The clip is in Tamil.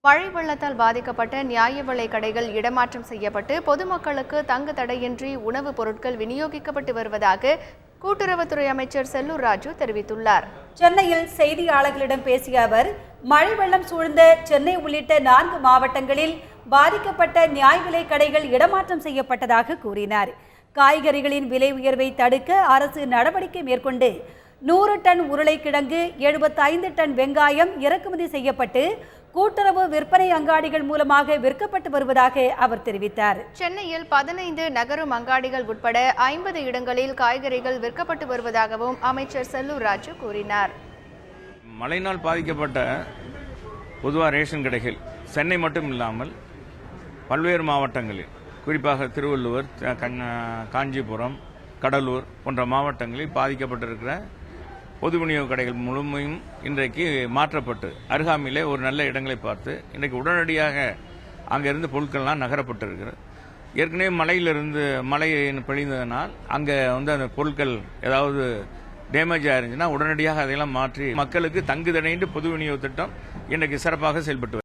மழை வெள்ளத்தால் பாதிக்கப்பட்ட நியாய விலைக் கடைகள் இடமாற்றம் செய்யப்பட்டு பொதுமக்களுக்கு தங்கு தடையின்றி உணவுப் பொருட்கள் விநியோகிக்கப்பட்டு வருவதாக கூட்டுறவுத்துறை அமைச்சர் செல்லூர் ராஜு தெரிவித்துள்ளார். சென்னையில் செய்தியாளர்களிடம் பேசிய அவர், மழை வெள்ளம் சூழ்ந்த சென்னை உள்ளிட்ட 4 மாவட்டங்களில் பாதிக்கப்பட்ட நியாய விலைக் கடைகள் இடமாற்றம் செய்யப்பட்டதாக கூறினார். காய்கறிகளின் விலை உயர்வை தடுக்க அரசு நடவடிக்கை மேற்கொண்டு 100 டன் உருளைக்கிழங்கு, 75 டன் வெங்காயம் இறக்குமதி செய்யப்பட்டு கூட்டுறவு விற்பனை அங்காடிகள் மூலமாக விற்கப்பட்டு வருவதாக அவர் தெரிவித்தார். சென்னையில் 15 நகரும் அங்காடிகள் உட்பட 50 இடங்களில் காய்கறிகள் விற்கப்பட்டு வருவதாகவும் அமைச்சர் செல்லூர் ராஜு கூறினார். மழையினால் பாதிக்கப்பட்ட பொதுவாக ரேஷன் கடைகள் சென்னை மட்டும் இல்லாமல் பல்வேறு மாவட்டங்களில், குறிப்பாக திருவள்ளூர், காஞ்சிபுரம், கடலூர் போன்ற மாவட்டங்களில் பாதிக்கப்பட்டிருக்கிற பொது விநியோக கடைகள் முழுமையும் இன்றைக்கு மாற்றப்பட்டு அருகாமையிலே ஒரு நல்ல இடங்களை பார்த்து இன்றைக்கு உடனடியாக அங்கிருந்து பொருட்கள்லாம் நகரப்பட்டிருக்கிறது. ஏற்கனவே மழை பொழிந்ததனால் அங்கே அந்த பொருட்கள் ஏதாவது டேமேஜ் ஆயிருந்துச்சுன்னா உடனடியாக அதையெல்லாம் மாற்றி மக்களுக்கு தங்கு தடையின்றி பொது விநியோக திட்டம் இன்றைக்கு சிறப்பாக செயல்பட்டு